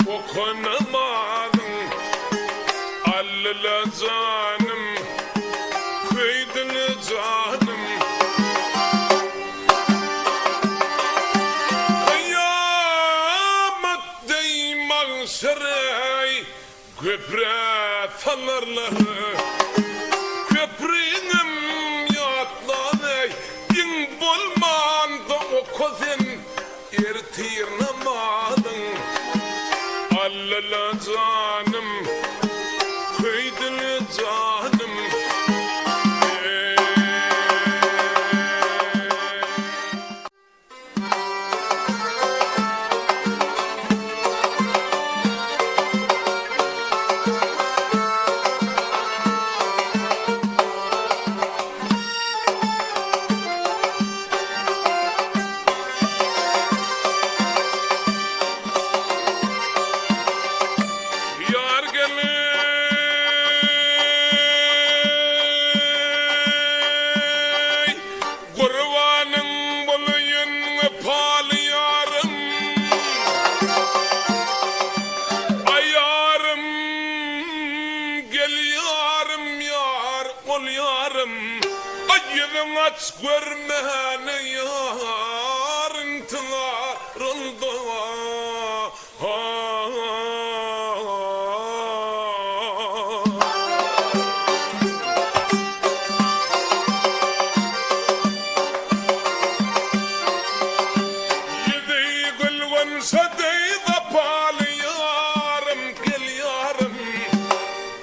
okunamadım. Allala canım, kıydını canım. Kıyamet deyman saray, köpre falarları. Köprüğüm yatlanay, bin bolman da o kozun ertirnamadın. Allala canım, kıydını canım. Yar geley, kurbanın bulayın pal yarım. Ay yarım, gel yarım yar, ol yarım. Ay yüzün aç görmeni yar, intilarında. Sadeyda pal yarım, gel yarım.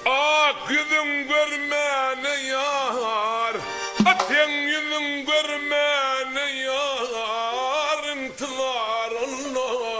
Ak yüzün görmeni yar, atın yüzün görmeni yar, intilar Allah.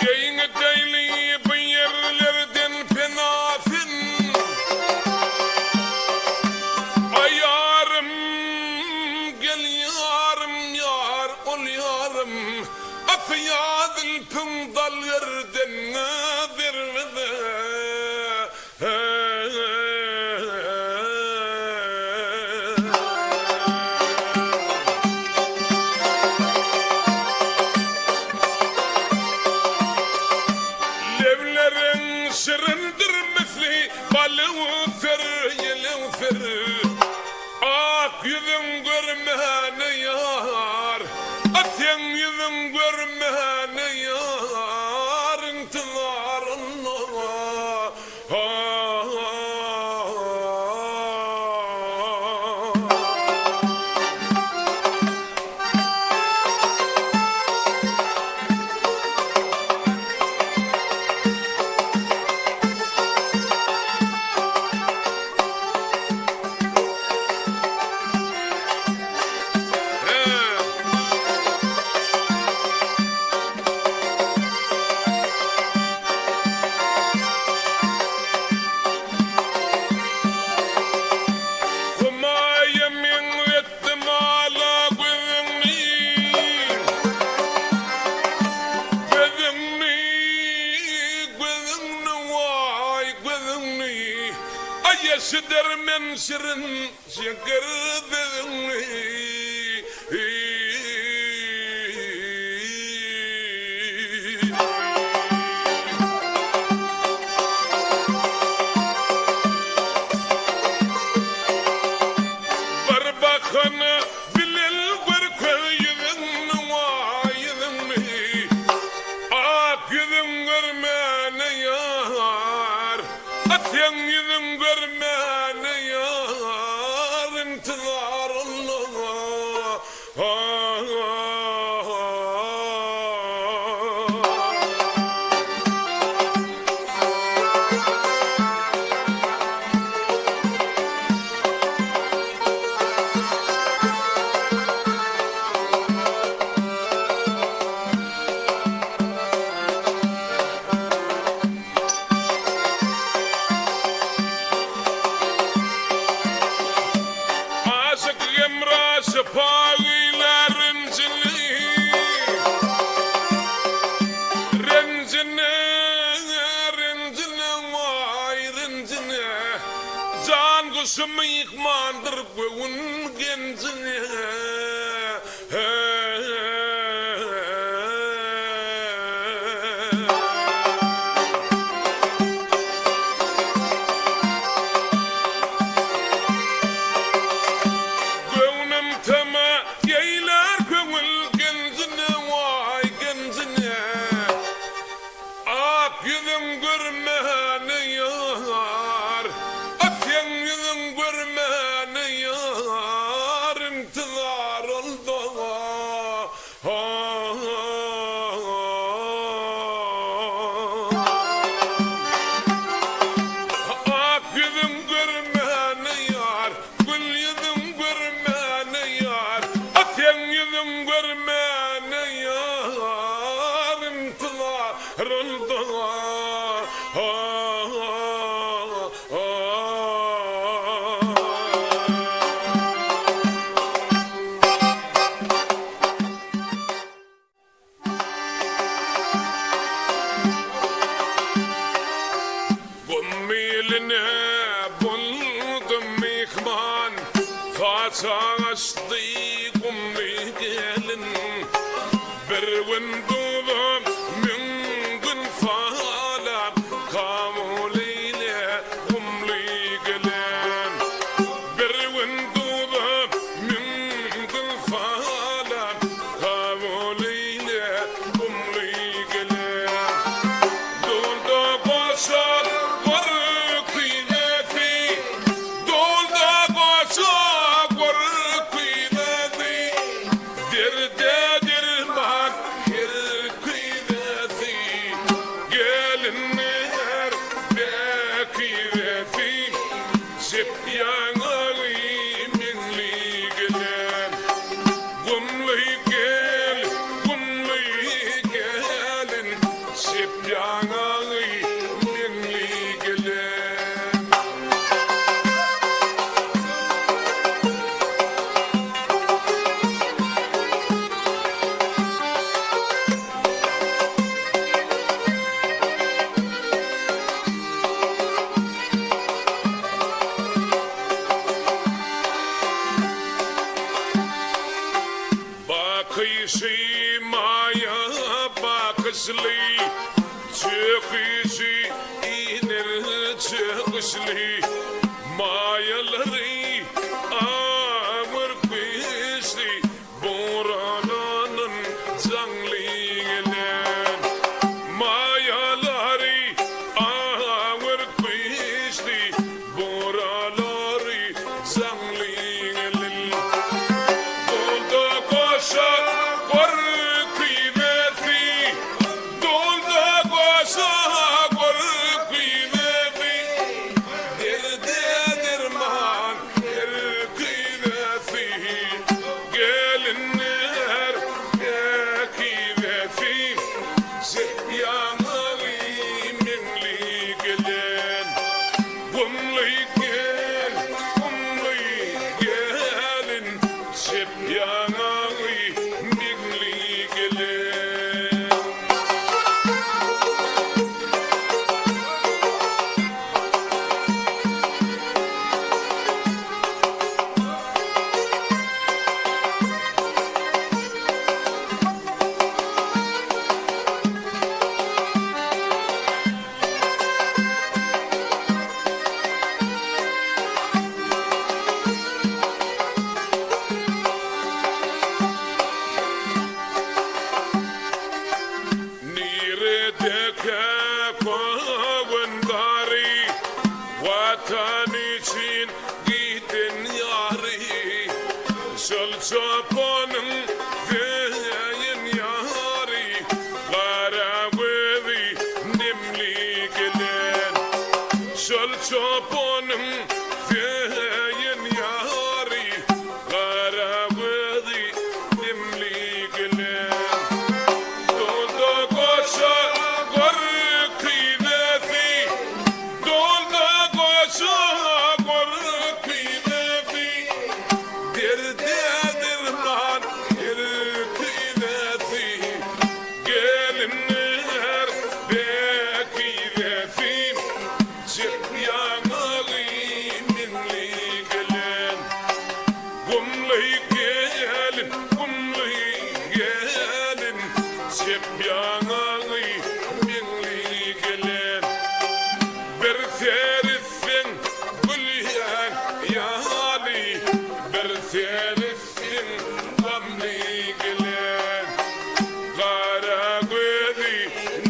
Yayını daylı bu yerlerden penafin. Ay yarım, gel yarım yar, ol yarım. Afiyadın pındal yerden vermede. Levlerin şırındır misli, balığı fer, yelin fer. Ak yüzün görmeni yar, atın yüzün görmeni yar, intilar Allah. Yaşıdır men şirin şekerden. Barbakanı bilel görköyün vayın. Ak yüzün görmeni yar, atın yüzün görmeni yar, intilar Allah. mihmandır göğün genzine göğünüm tema yeyler göğül genzine vay genzine ak yüzün görmeni yar atyan yüzün görmeni yar intizar oldu ak yüzün görmeni yar gül yüzün görmeni yar atyan yüzün görmeni yar intizar oldu Gummiline buldum mihman Façaştı gummi gelin Bir vindulum mümkün falan Kamuliyle gumli gelin Bir vindulum mümkün falan Kamuliyle gumli gelin Dolda koşar var kıymeti Dolda koşar var kıymeti Derde dirman yer kıymeti Gelinler bekireti Zip yanarı minli gelen Gumli gelin Zip yanarı minli gelen Bakışı maya bakışlı Çıkışı iner çıkışlı Mayaları ağır kışlı Borananın canlı gelen Mayaları ağır kışlı Boraları canlı gelen Dolda koşar var kıymeti Dolda koşar var kıymeti Derde derman yer kıymeti Gelinler bekireti Zeyyanarı minli gelen Gumli gelin Zip yanarı minli gelen Niredeke kovundari Vatan için gidin yari Şol çobanın feyin yari Kara gövi nimli gelen Şol çobanın feyin yari Kara gövi nimli gelen Dolda koşar var kıymeti Dolda koşar var kıymeti Derde derman yer kıymeti Gelinler bekireti Zip yanarı Björnari, Bingligelen, Bertherifin, Bullian, Yali, Bertherifin, Bamligelen, Garagwedi,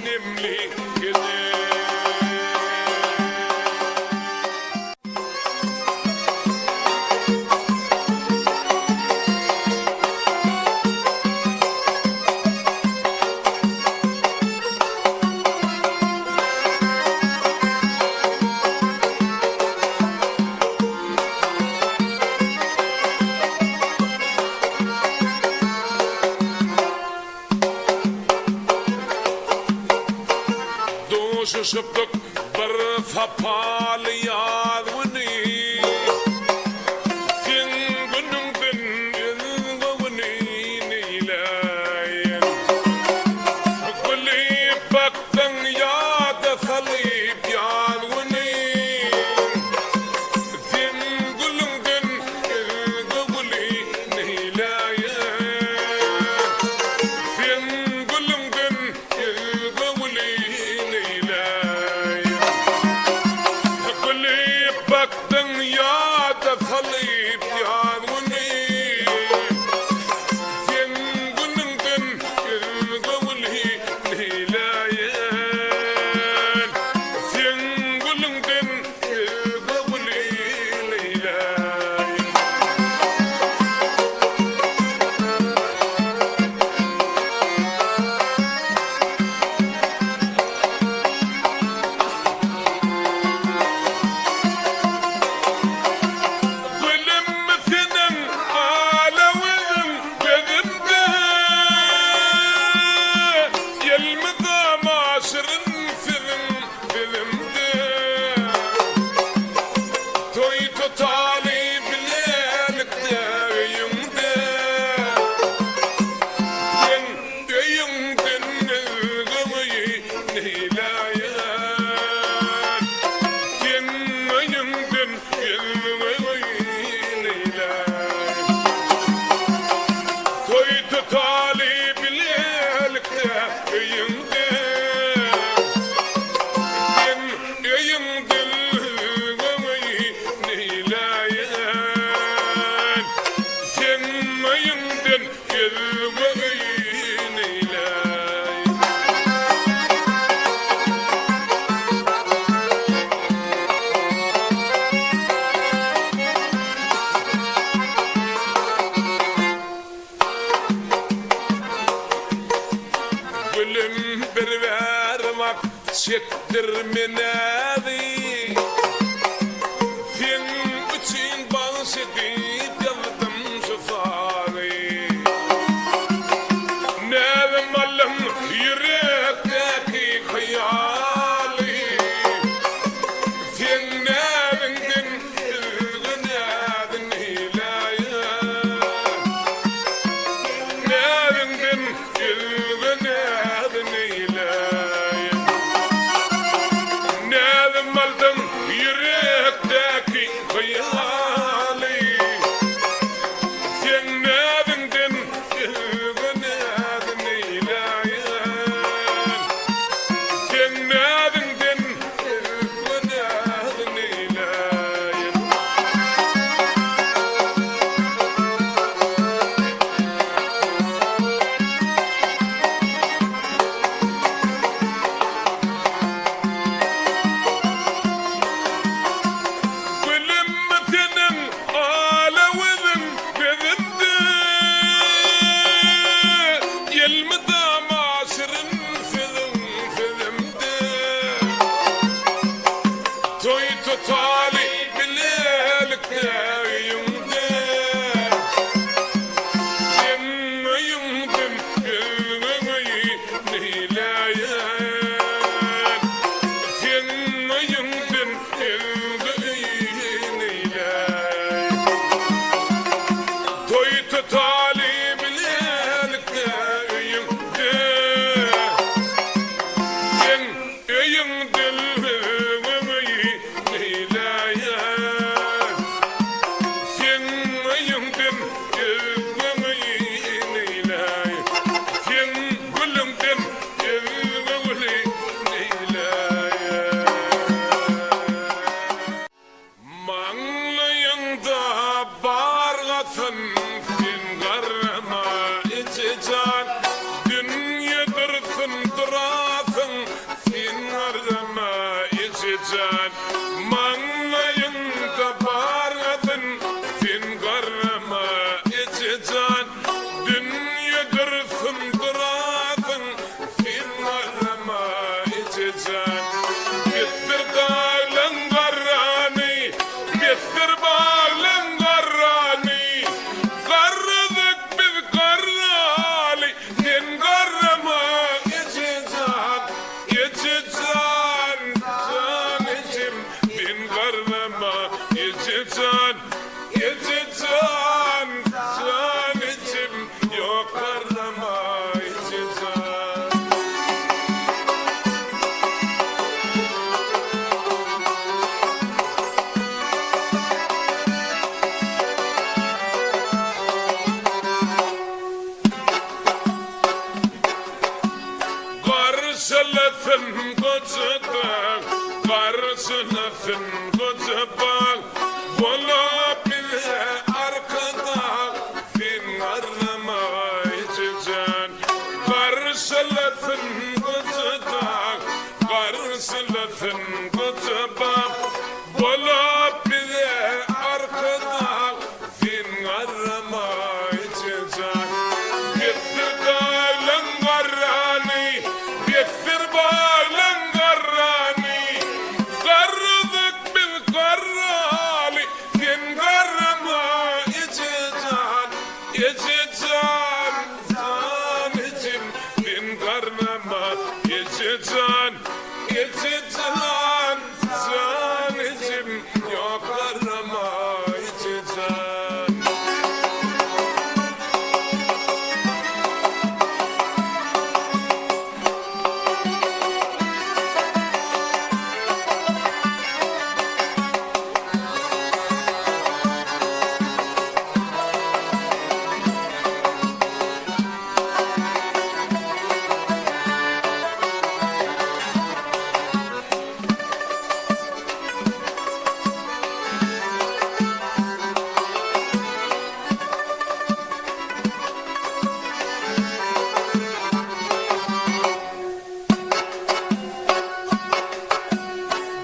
Nimligelen. شبك برثها بالياد وني كن قنم بن وني نيلاين كلي بطن ياد صليب ياد وني كن قلم بن وني نيلاين كن قلم بن وني صليب يا وني فين قلنقن قولي ليلايان فين قلنقن قولي ليلايان شكر من هذه فين بتشين بانشدي بيضم شفاري نادم علم يريدكي خيالي فين نادم دن الغنادن هلايا نادم دن الغنادن هلايا karşılasın kocadan, karşılasın kocadan. Valla bile arkada fin arlamayı can. Karşılasın kocadan, karşılasın kocadan. Valla bile arkada fin arlamayı can. Getir bağlan garani, getir bağlan garani. Karıdık bil karali, fin garama içeceğim, içeceğim, can içim. Fin garama içeceğim, içeceğim, can içim. Yok garama içeceğim.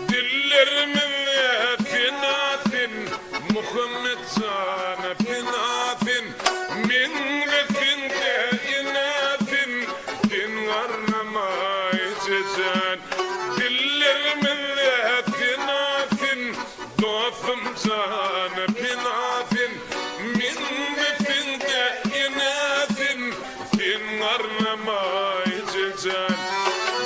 Dillerimin finafin, Muhammed sana finafin. Min ve finde inafin, din arnama içeceksin. Dillerimin finafin, dostum sana finafin. Min ve finde inafin, din arnama içeceksin.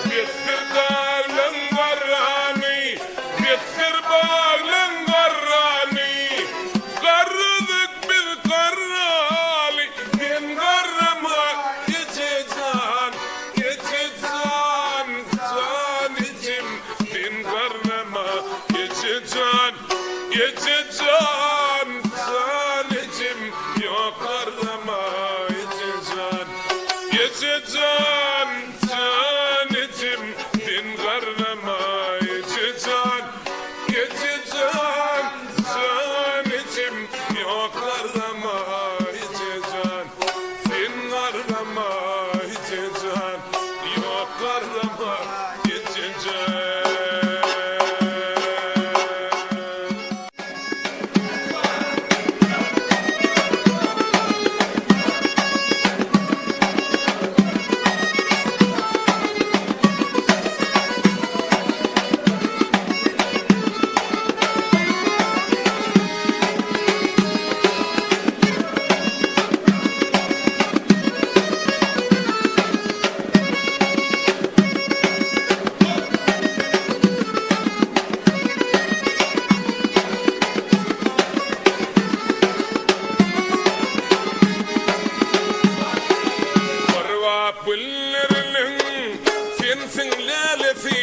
Getir bağlan garani, getir bağlan garani. Karıdık bir karali, fin garama geçeceksin, geçeceksin, can içim. Fin garama geçeceksin, geçeceksin, can içim. Yok garama geçeceksin, geçeceksin, can içim. Fin garama geçeceksin, geçeceksin, can içim. Yok garama geçeceksin, fin garama geçeceksin. Yok garama geçeceksin. Marwa pullerinin sensin lalefi,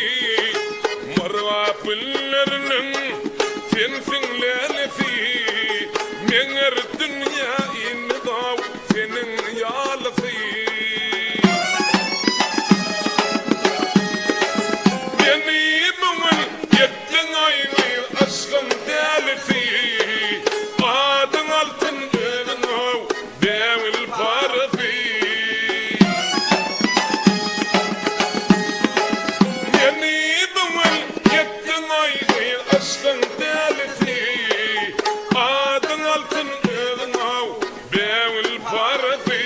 marwa pullerinin sensin lalefi. Meğer dünya indav senin yalafi. Beni bugün yettin aynı aşkın delifi. Adın altın önün av devil parfi. Beni bugün yettin aynı aşkın delifi. Adın altın önün av devil parfi.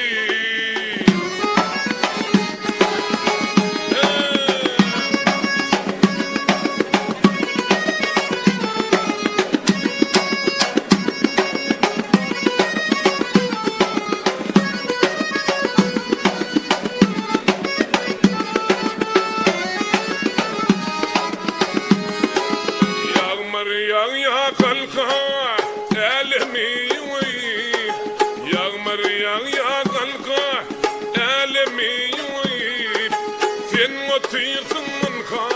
Yağmur yağ kalka elimi uyuyup. Yağmur yağ kalka elimi uyuyup. Sen otuyorsun manka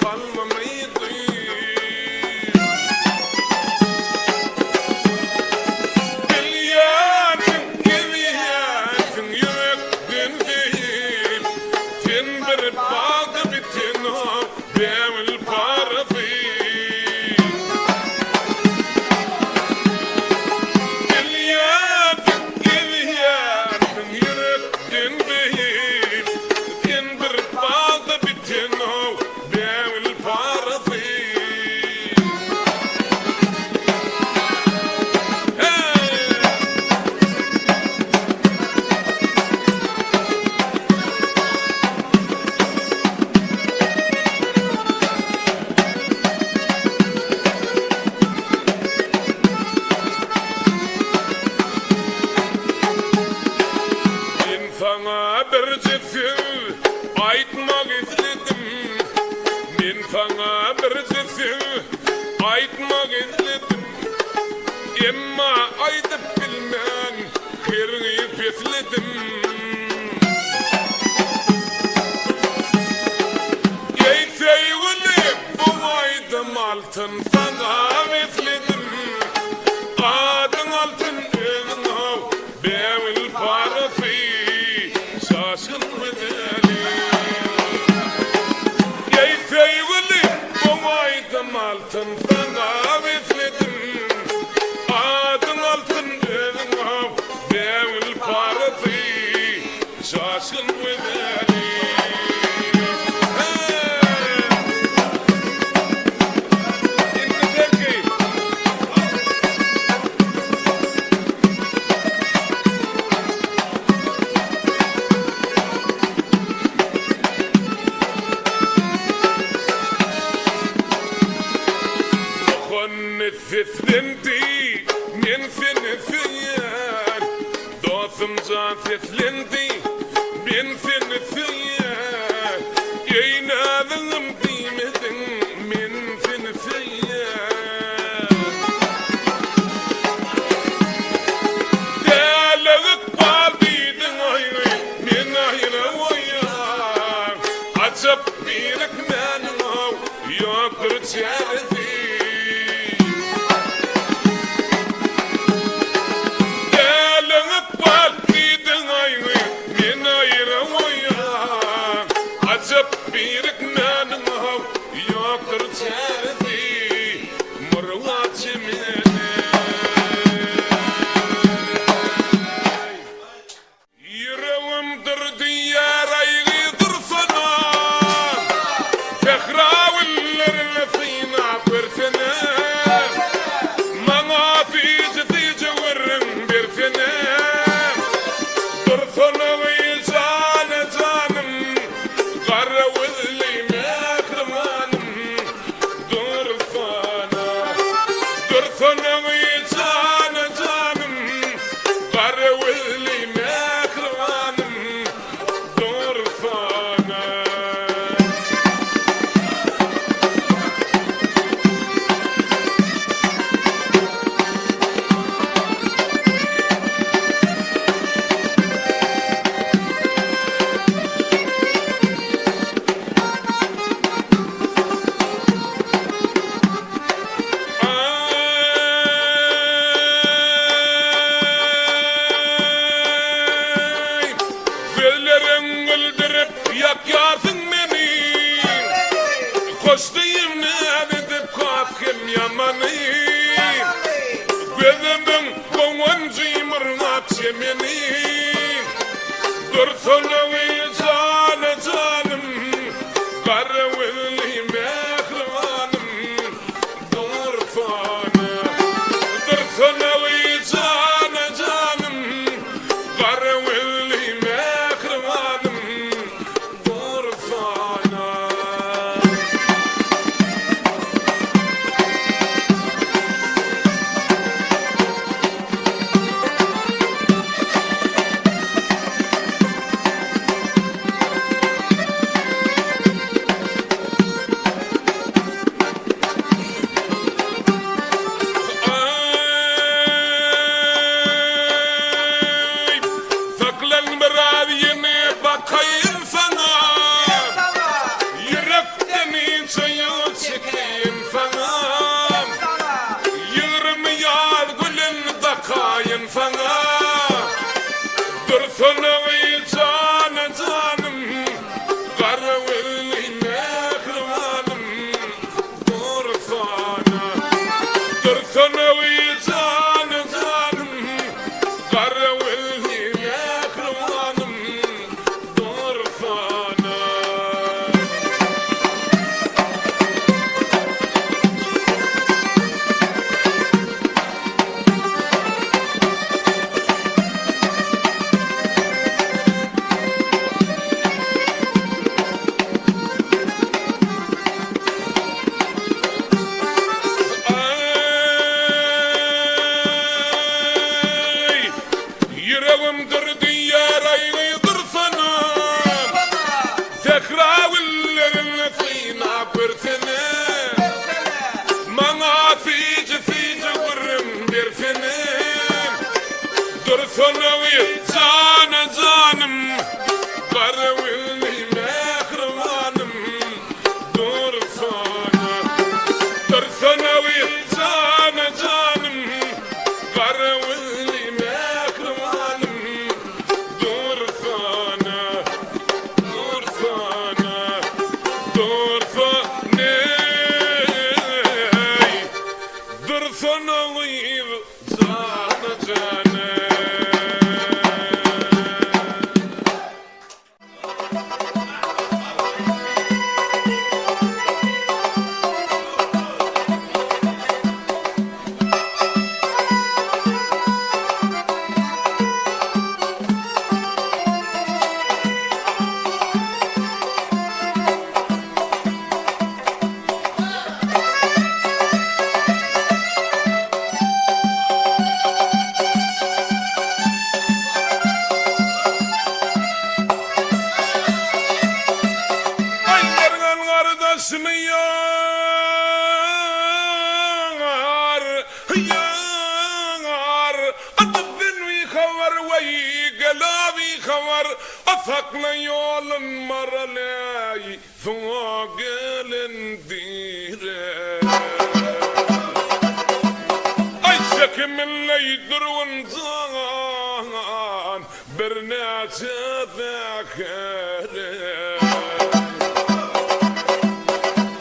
kalmamayı duyup. Bilyansın gibiyansın yürekten deyip. Sen bir bağ birdesi aytmak izledim. Men sana birdesi aytmak izledim. Emma aytıp bilmem kırgıyıp esledim. Ey sevgilim bu aydım altın sana esledim. Adın altın elin av bevil parası şaşkın bedeli. Ey sevgilim bu aydım altın sana esledim. Adın altın elin av bevil parası şaşkın bedeli. Seslendi, men seni sever. Dostum can seslendi, men seni sever. Yayınladım demedin, men seni sever. Değerlik bağlıydın ayrı, men ayrı oyar. Açıp bir ekmeğin av, yoktur çaresi. Bir ekmeğin av yoktur çaresi Murvat çimene. Yüreğimdir diyar aygıdır sana Fehravillerin fînat اسمي يار يار الدين ويخور ويقلابي خور أثقل يول مرلاي فوق النديره أيشك من ليدر ونزان برناس ذاكره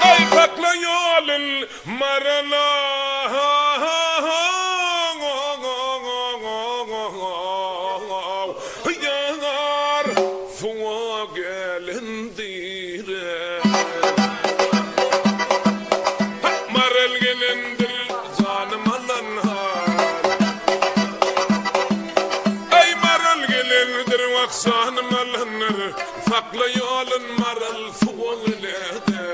أي ثقل يول المرلا يار فوق النديره مر القلندر زان ملنهار أي مر القلندر وقصان ملنر ثقل يول مر الفوق الهدى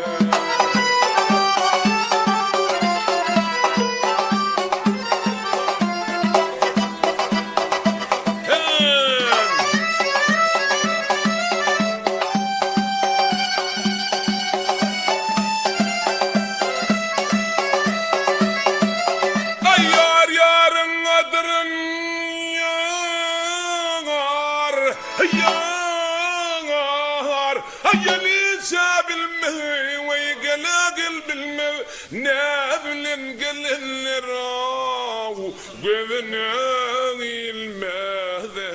يار هيا ساب المهي ويقلاقل بالمهي نابل نقلل الراو بذناغي المهذا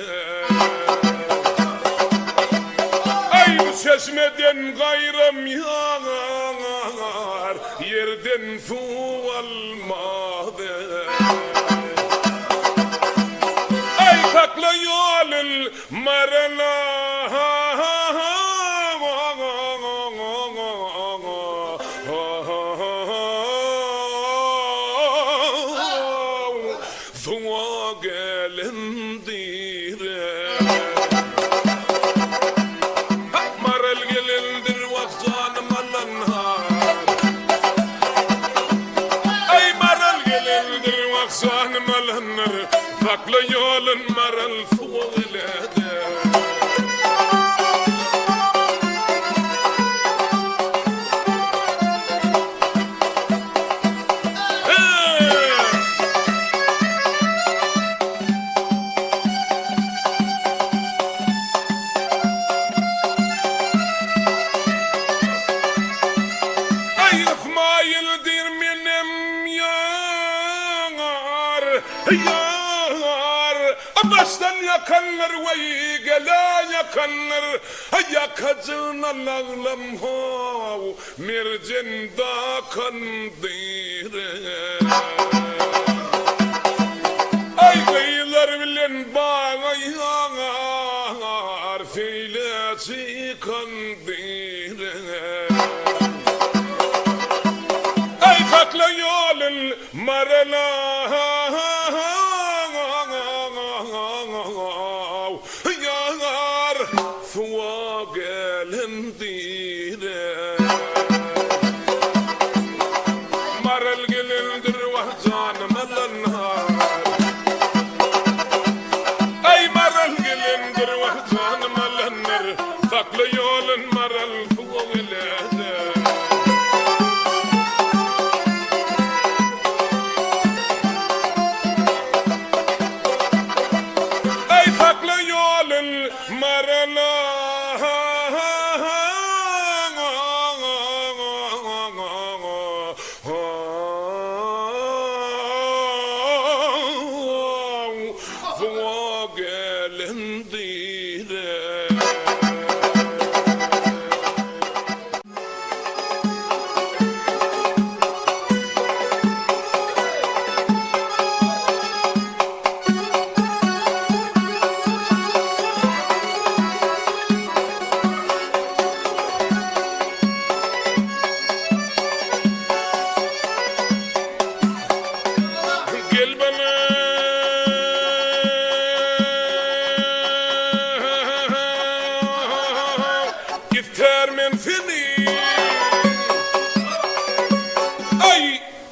أي مسسمدن غير ميار يردن فوق الماضي أي ثقل يول المرلا فوق النديره مر القلندر وقصان ملنهار أي مر القلندر وقصان ملنهار ثقل يول مر الفوق الهدى يار أبستن يكنر ويقلا يكنر هيا كزن الأغلم هو مرجن دا كندير أي غيلر بلن باغ يار في لاسي كندير أي ثقل يول المرلا يار فوق النديره مر القلندر وهزان ملنهار أي مر القلندر وهزان ملنر ثقل يول مر الفوق الهدى مرلا فوق النديره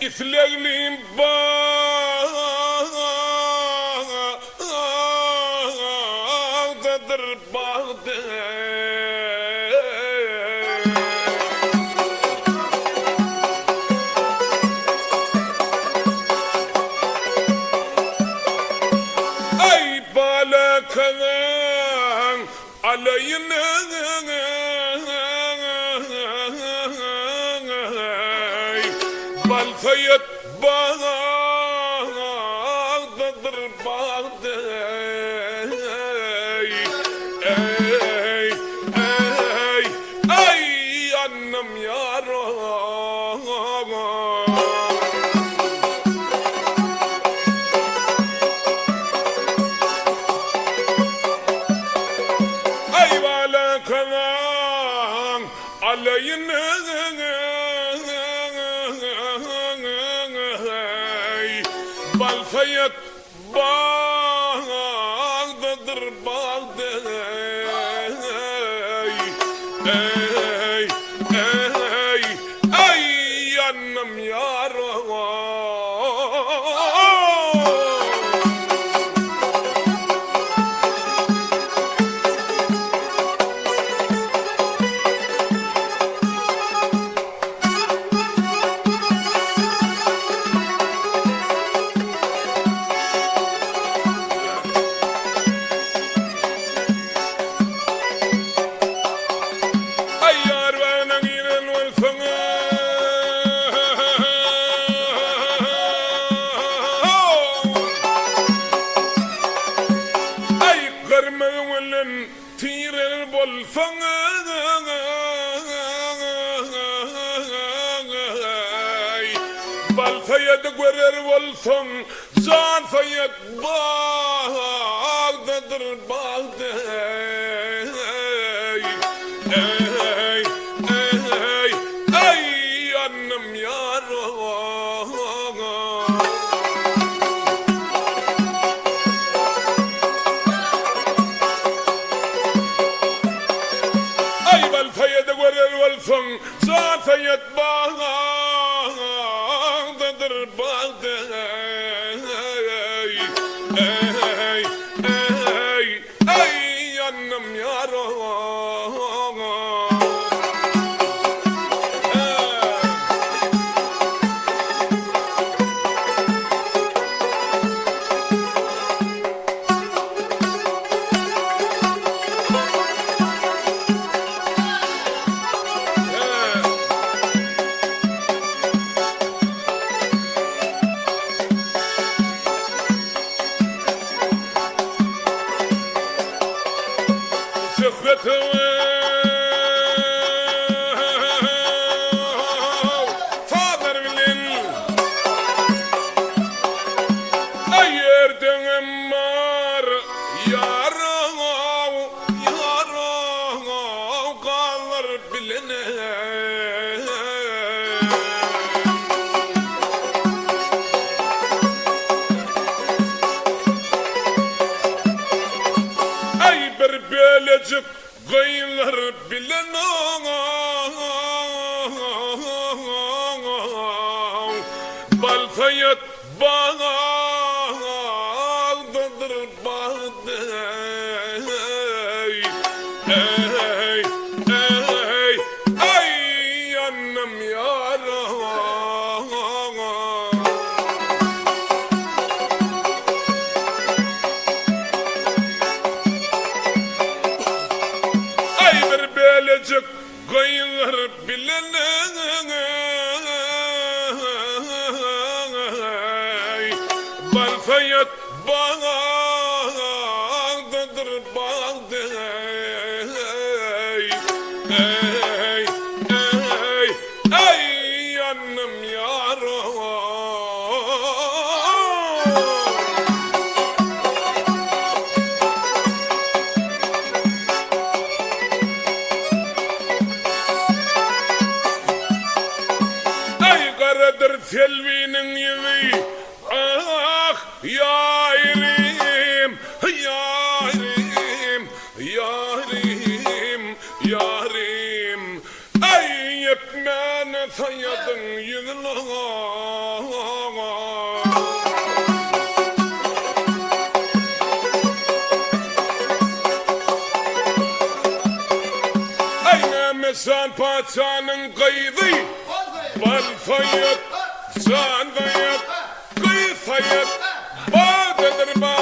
يثلغلي باغدر باغدر Balfayet bağdadır bağda. Ey annem yaram. Ey vala kanan aleyhine. Balfayet bağdadır bağda. Ey annem yaram. Tirer bol Balfayet gwerer bol fang zan fayet bağdadır bağda. Ey annem yaram. Balfayet gwerer bol fang zan fayet bağdadır bağda. Ey annem yaram. Fader bilin ayerden emmar yaram kalır biline. Ay bir belecik gaylar bilen. Balfayet bağdadır bağda. Ey annem yaram. Ay bir belecik gaylar bilen. Balfayet bağdadır bağda. Ey annem yaram. Ey karadır selvinin yüzü. Ah yarim, yarim, yarim, yarim. Ey yepmene sayadın yüzüne. Ey memesan paçanın kaydı. Balfayet, zanfayet, kıyfayet, bağdadır bağda.